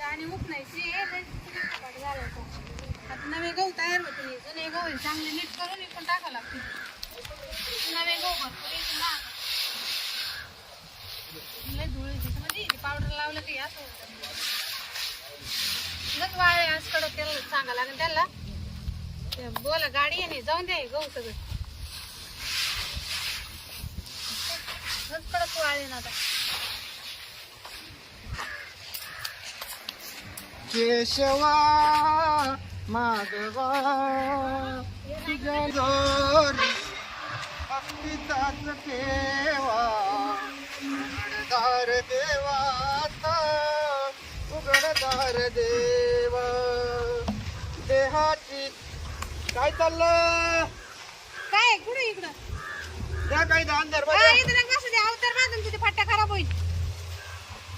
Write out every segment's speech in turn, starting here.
आणि उपनायची घालायचा. आता नवे गहू तयार होते, जुने गहू चांगले नीट करून इकडून टाकावं लागते. नवे गहू भरपूर येते ना, लय धूळ येते त्याच्यामध्ये. पावडर लावलं की असं होतं. लग वाळे आज कडक त्याला सांगा लागेल त्याला. बोला गाडी आहे नाही, जाऊन द्या गहू सगळं कडक वाळे ना आता. केशवा मागवा तुझ्या जोरी भक्तीचाच ठेवा. उघडदार देवाचा उघडदार देवा. देहाची काय चाललं? काय कुठे इकडं त्या काही दान धर्म कसं द्या अवतार बांधून तुझे फाट्या खराब होईल.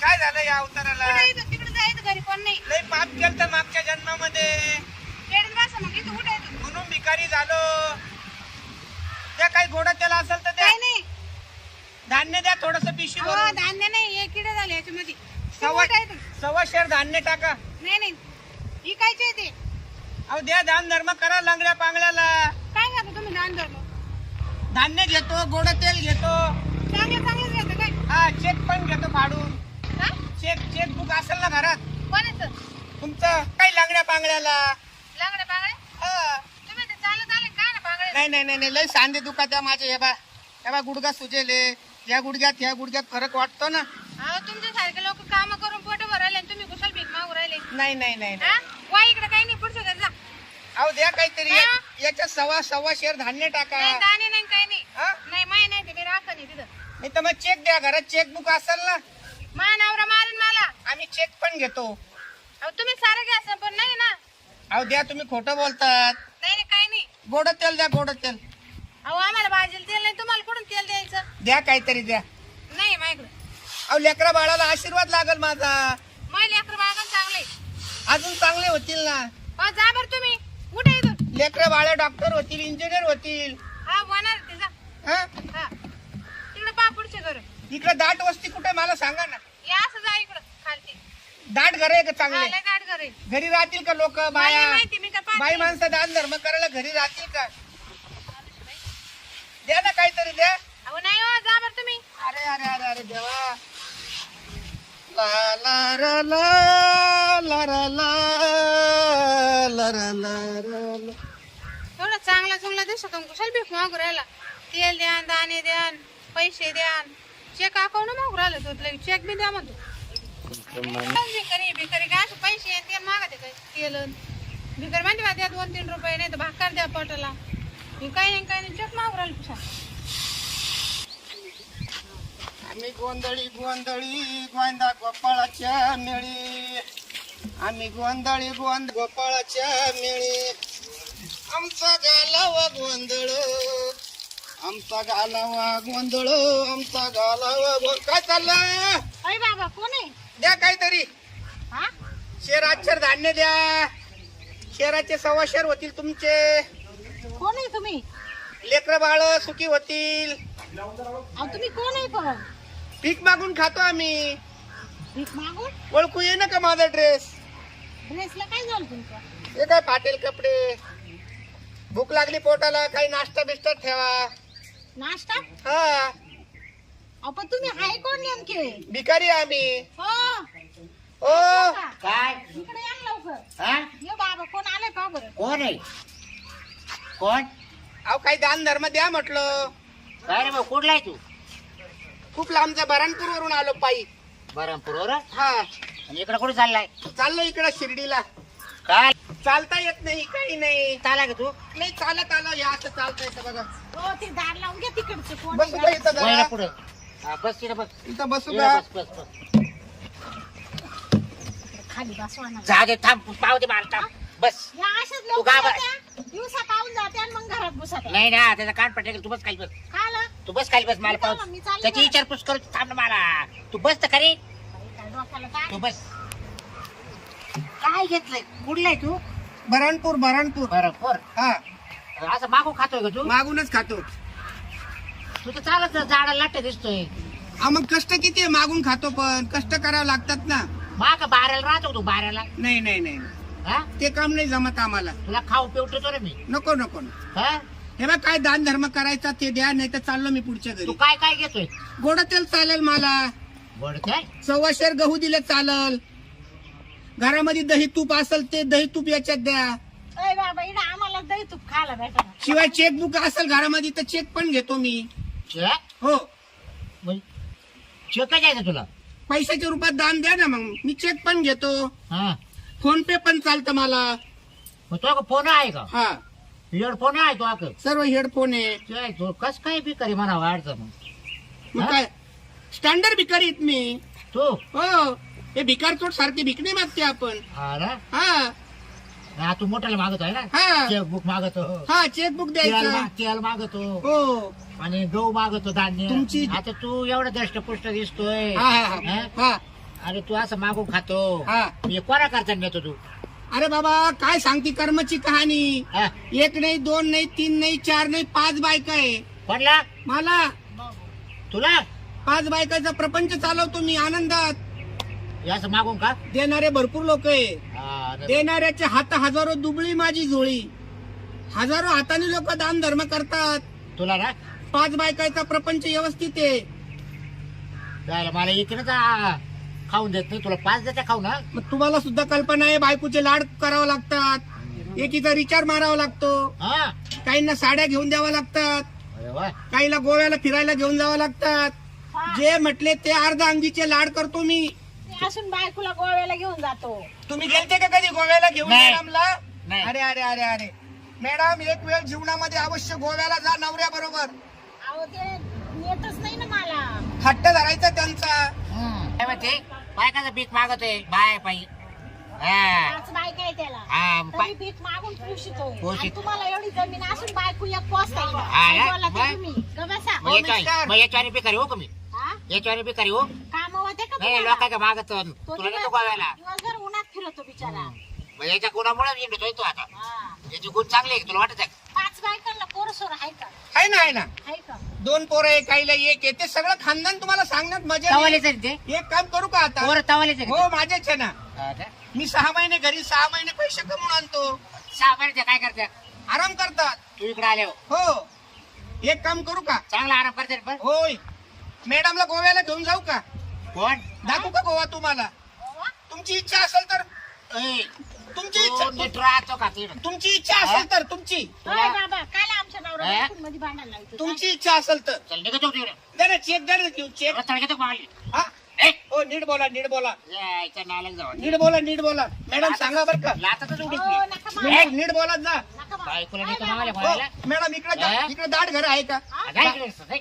काय झालं या अवताराला? तिकडे जायचं घरी पण नाही. लय पाप केलं तर मागच्या जन्मामध्ये, खेळत बसा मग इथं उठायचं. म्हणून भिकारी झालो. त्या काही घोडा त्याला असेल तर काय नाही धान्य द्या थोडस पिशवी हो, भरून. धान्य नाही हे किडे झाले याच्यामध्ये. सव्वा शेर धान्य टाका. नाही नाही विकायचे ते. अहो द्या दान धर्म करा लंगड्या पांगड्याला. काय घालतो तुम्ही दान धर्म? धान्य घेतो, गोड तेल घेतो, चांगले चांगलेच घेतो काय? हा चेक पण घेतो फाडून. हा? चेकबुक असेल ना घरात कोणाचं? तुमचं? काही लंगड्या पांगड्याला. लंगडे बांगडे हा. तुम्ही ते चालत आले काय ना बांगडे? नाही नाही नाही नाही, लय सांधे दुखात्या माझे. हे बा गुडघा सुजेले. या गुडघ्यात फरक वाटतो ना. अहो तुमच्या सारखे लोक काम करून पोट भरायले आणि तुम्ही कुशल भीक मागू राहिले. नाही नाही नाही नाही. हा? वा इकडे काही नाही, पुढच्या घरी जा. अहो द्या काहीतरी. हा? याच्यात सव्वा शेर धान्य टाका. नाही दाणे नाही काही नाही. हा? नाही माय नाही ते मी राखा नाही तिथं. नाही तर मग चेक द्या. घरात चेकबुक असेल ना. मा नवरा मारेन मला. आम्ही चेक पण घेतो. अहो तुम्ही सारं घ्या असं पण नाही ना. अहो द्या, तुम्ही खोटं बोलतात. नाही नाही काही नाही. गोड तेल द्या, गोड तेल. अहो आम्हाला भाजीला तेल नाही, तुम्हाला कुठून तेल द्यायचं? द्या काहीतरी द्या. नाही माझ्याकडे. अहो लेकरा बाळाला आशीर्वाद लागल माझा. माझे लेकर बाळगण चांगले. अजून चांगले होतील ना. अहो जा बरं तुम्ही. उठा इथून. लेकरा बाळा डॉक्टर होतील, इंजिनियर होतील. हा होणार ते जा. हा? हा तिकडे पापुडचे घर. इकडे दाट वस्ती कुठे मला सांगा ना. या असं जा इकडं खालती. दाट घर आहे का हा चांगले? लय दाट घर आहे. घरी राहतील का लोक? मला बाया माहिती मी का बाई पाहते. माणसं दान धर्म करायला घरी राहतील का? द्या ना काहीतरी द्या. अहो नाही हो जा बरं तुम्ही. अरे अरे अरे अरे देवा. ला ला रा ला ला रा ला ला रा ला रा ला. एवढा चांगला चांगला दिसतो तुमको कुशल भीक मागू राहिला. तेल द्या, दाणे द्या, पैसे द्या. चेक अकाउंट मागू राहिला तो. लगेच चेक बी द्या म्हणतो. भिकारी भिकारी काय असं पैसे आणि तेल मागते काय? तेल भिकारी म्हणते बा द्या 2-3 रुपये, नाही तर भाकर द्या पोटाला. काही नाही चेक मागू राहिला तुझा. आम्ही गोंधळी गोंदा गोपाळाच्या मेळी. आम्ही गोंधळी गोपाळाच्या मेळी. आमचा गालावा गोंधळ, आमचा गालावा गोंधळ, आमचा गालावा काय चाललं? अरे बाबा कोण आहे? द्या काहीतरी. हा शेर धान्य द्या. शेराचे 1.25 शेर होतील तुमचे. कोण आहे तुम्ही? लेकर बाळ सुखी होतील. अहो तुम्ही कोण आहे पण? पीक मागून खातो आम्ही. भीक मागून? ओळखू ये ना का माझा ड्रेस? ड्रेसला काय झालं तुमचं? हे काय फाटेल कपडे. भूक लागली पोटाला, काही नाश्ता बिस्टा ठेवा. नाश्ता? हा अहो पण तुम्ही आहे कोण नेमके? भिकारी आम्ही. हो ओ काय? इकडे या ना लवकर. हा? ये बाबा कोण आले का बरं? कोण आहे? कोण? अहो काही दान धर्म द्या म्हटलं. काय रे भाऊ, कुठला आहे तू? खूप लांबचा बऱ्हाणपूर वरून आलो पायी. बरमपूर. हा आणि इकडे कुठे चाललाय? चाललो इकडं शिर्डीला. काय चालता येत नाही, काही नाही. चाला का तू? नाही चालत आलो. या असं चालता येतं बघा. हो ते दार लावून घ्या तिकडचे. कोण बसू का इथं वळला जरा? पुढे. हा, बस तिकडे बस. इथं बसू इकडे का? बस बस बस. खाली बसवा ना. जा दे, थांब, पाव दे मला, थांब. बस. या अशाच तू लोक का बरं? दिवसा पाहून जाते आणि मग घरात बसत. नाही ना, त्याचा कान पडले. तू बस खाली बस. खाला तू बस खाली बस. मला मी चाललो, पाऊस मी चाललो त्याची बरं. विचारपूस करू. थांब ना मला. तू बस तर खरी. काय डोक्याला ताण? तू बस. काय घेतलंय? कुठला आहे तू? बऱ्हाणपूर. बरमपूर. हा असं मागू खातोय का तू? मागूनच खातो. तू तर चालत झाडा लाट दिसतोय. हा मग कष्ट किती आहे? मागून खातो पण कष्ट करावं लागतात ना. माग बारायला राहतो तू बारायला नाही नाही नाही हा ते काम नाही जमत आम्हाला. तुला खाऊ पिवतो रे मी नको नको हा हे बघ काय दान धर्म करायचा ते द्या, नाही तर चाललो मी पुढच्या तू घरी. काय काय घेतोय गोड तेल चालेल मला, गोड काय 100 गहू दिले चालल. घरामध्ये दही तूप असेल ते दही तूप याच्यात द्या. अय बाबा इकडे आम्हाला दही तूप खायला भेटा शिवाय चेकबुक असेल घरामध्ये तर चेक पण घेतो मी. चेक हो चेक काय द्यायचं तुला पैशाच्या रूपात दान द्या ना, मग मी चेक पण घेतो. हा फोन पे पण चालतं मला. मग तो फोन आहे का हा हेडफोन आहे तो आक सर्व हेडफोन आहे. तो कस काय भिकारी म्हणा वाढतं मग मग हा? काय स्टँडर्ड भिकारी आहेत मी. तू हो हे भिकार चोट सारखे भिकणे मागते आपण. हा ना हा हा, तू मोठ्याला मागतो आहे ना हा चेकबुक मागतो हा चेकबुक द्यायचं. तेल मागतो हो आणि गहू मागतो धान्य तुमची- आता तू एवढं दष्टपुष्ट दिसतोय हा हा हा हा? हा आणि तू असं मागून खातो हा. हे कोणा करता नेतो तू अरे बाबा काय सांगती कर्मची कहाणी. हा? 1 नाही 2 नाही 3 नाही 4 नाही 5 बायका आहे कोणला मला. तुला 5 बायकाचा प्रपंच चालवतो मी आनंदात. हे असं मागून का देणारे भरपूर लोक आहे. हा, देणाऱ्याचे हात हजारो दुबळी माझी जोळी. हजारो हाताने लोक दान धर्म करतात. तुला ना 5 बायकाचा प्रपंच व्यवस्थित आहे. जायला मला इकडे खाऊन देत नाही तुला 5 देते खाऊ ना मग तुम्हाला सुद्धा कल्पना आहे बायकोचे लाड करावं लागतात. एकीचा रिचार्ज मारावा लागतो. हा काहींना साड्या घेऊन द्यावा लागतात. अरे वा काहीला गोव्याला फिरायला घेऊन जावं लागतात. जे म्हटले ते अर्धा अंगीचे लाड करतो मी. असून बायकोला गोव्याला घेऊन जातो. तुम्ही गेलते का कधी गोव्याला घेऊन नाही. मॅडमला? नाही. अरे अरे अरे अरे मॅडम एक वेळ जीवनामध्ये अवश्य गोव्याला जा नवऱ्या बरोबर. अहो ते येतच नाही ना मला. हट्ट धरायचा त्यांचा. काय म्हणते बायकाचा भीक मागतोय बाय पायी हा 5 बायका आहे त्याला. हा, तरी भीक मागून पोषितोय. पोषित. आणि तुम्हाला एवढी जमीन असून बायको एक पोचता येईल. हा, काय बोलला बाय. ते तुम्ही? ग बसा. मग याच्यावानी भिकारी हो का मी हा? याच्यावानी भिकारी हो कामं होते का नाही तुम्हाला? लोक काय मागतो तो तुला नको गोव्याला दिवसभर उन्हात फिरतो बिचारा. मग याच्या गुणामुळे येतोय तो आता हा. याची गुण चांगली आहे का तुला वाटत आहे 5 बायकांना पोरसोर आहे का? आहे ना आहे ना. आहे का? 2 पोरं आहे काहीला 1 आहे. ते सगळं खानदान तुम्हाला सांगण्यात मजा नाही. तवालेच आहे ते एक काम करू का आता? पोर तवालेच आहे हो माझ्याच आहे ना. हा का? मी 6 महिने घरी 6 महिने पैसे कमवून आणतो. 6 महिने काय करते आराम करतात. तू इकडे आले हो हो एक काम करू का? चांगला आराम करते रे पण होय मॅडमला गोव्याला घेऊन जाऊ का? कोण दाखवू का गोवा तुम्हाला? तुमची इच्छा असेल तर. ए, तुमची तू इच्छा नीट राहतो का तिकडं? तुमची इच्छा असेल तर तुमची होय बाबा काल आमच्या नवरा हा? मध्ये भांडायला लावतो. तुमची इच्छा असेल तर चल निघतो तिकडे द्या ना चेक द्या ना घेऊ चेक. रस्ता घेतो मागली हा ए हो नीट बोला नीट बोला यायचा नालक जाऊ नीट बोला नीट बोला. मॅडम सांगा बरं का. लातातच उडीत हो, नाही. नका नीट मारू. नीट बोला जा. नका मारू. बायकोला काय नीट बाबा? मागायला हो बोलायला. मॅडम इकडे हा? इकडे दाट घर आहे का? हा? काय इकडे असतं, ए?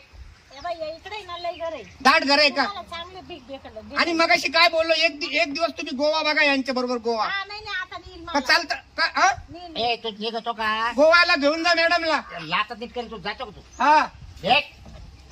ए बाई, या इकडे ना लई घर आहे. दाट घर आहे का? तुम्हाला चांगले भीक भेटलं. आणि मगाशी काय बोललो एक दिवस तुम्ही गोवा बघा यांच्या बरोबर गोवा. हा, नाही नाही आता नील का मला. चालतं का? हा? नील, नील. ए तू निघतो का गोवाला घेऊन जा मॅडमला. लातात नीट करी तू जातो का तू हा एक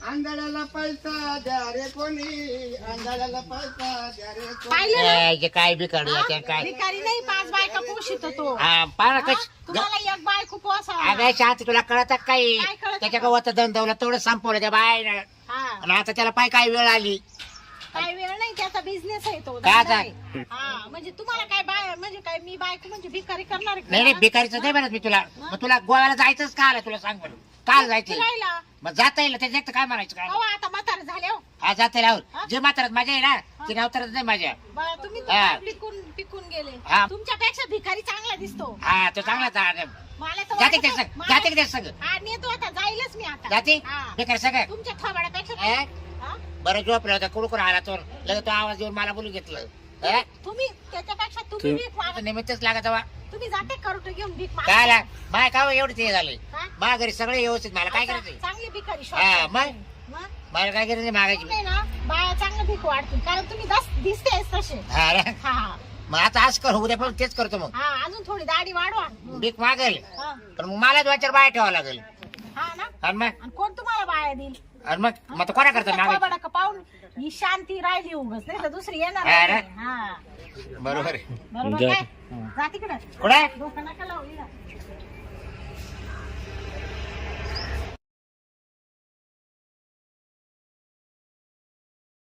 आंधळ्याला पैसा द्या रे कोणी. आंधळ्याला पैसा द्या रे कोणी. पाहिलं ना? ए, जे काय बी काढू याच्या काय भिकारी नाही 5 बायका पोषित तो. हा पाहा हा? कश तुम्हाला एक बायको पोसावा. अगं शांती तुला कळत काही काय कळतं? त्याच्या गावात दंदवलं तेवढं संपवलं त्या बाय हा आणि आता त्याला पाय काय वेळ आली काय वेळ नाही त्याचा बिझनेस आहे तो. काय धंदा आहे. हा म्हणजे तुम्हाला काय बाय म्हणजे काय मी बायको म्हणजे भिकारी करणार आहे का? नाही नाही भिकारीचं नाही म्हणत मी तुला मग तुला गोव्याला जायचंच का आलं तुला सांग बरं काल जायचं फिरायला. मग जाता येईल त्याच्या काय म्हणायचं काय अहो, आता म्हातारे झाले हो. हा जाता येईल हा? आवर जे म्हातारात माझ्या आहे ना ती नवतरच नाही माझ्या बा, तुम्ही तर हा. फार पिकून गेले. हा. तुमच्यापेक्षा भिकारी चांगला दिसतो. हा तो चांगला मला तर जाते वाटतं- ते सग मला- जाते ते सगळं हा नेतो आता जाईलच मी आता. जाते हा. बेकार सगळं तुमच्या थोबाडापेक्षा हे? हा? बरं झोपलं होतं कुडकुड आला तो लगेच तो आवाज देऊन मला बोलू घेतलं हे? तुम्ही त्याच्यापेक्षा तुम्ही भीक मागा. आता निमित्तच लागत हवा तुम्ही जाते करोट घेऊन भीक काय मागा. माय का एवढं ते झालंय काय? माझ्या घरी सगळे व्यवस्थित मला काय आता करायचं चांगली भिकारी हा, शोधता. मग? मग? मला काय करायचं मागायची तुम्ही ना बाया चांगलं भीक वाढतील कारण तुम्ही दिसतेस तसे. हा रे. हा हा मग आता आज कर उद्या पण तेच करतो मग हा अजून थोडी दाढी वाढवा. भीक मागेल हा पण मग मला 2-4 बाया ठेवावं लागेल हा ना आणि मग आणि कोण तुम्हाला बाया देईल? मग आता कोणा करता मागायची थोबाडा पाहून ही शांती राहिली उगच नाही तर दुसरी येणार हा नाही. ना? हा बरोबर आहे बरोबर काय जा तिकडे कुठे डोकं नका लावू इकडं.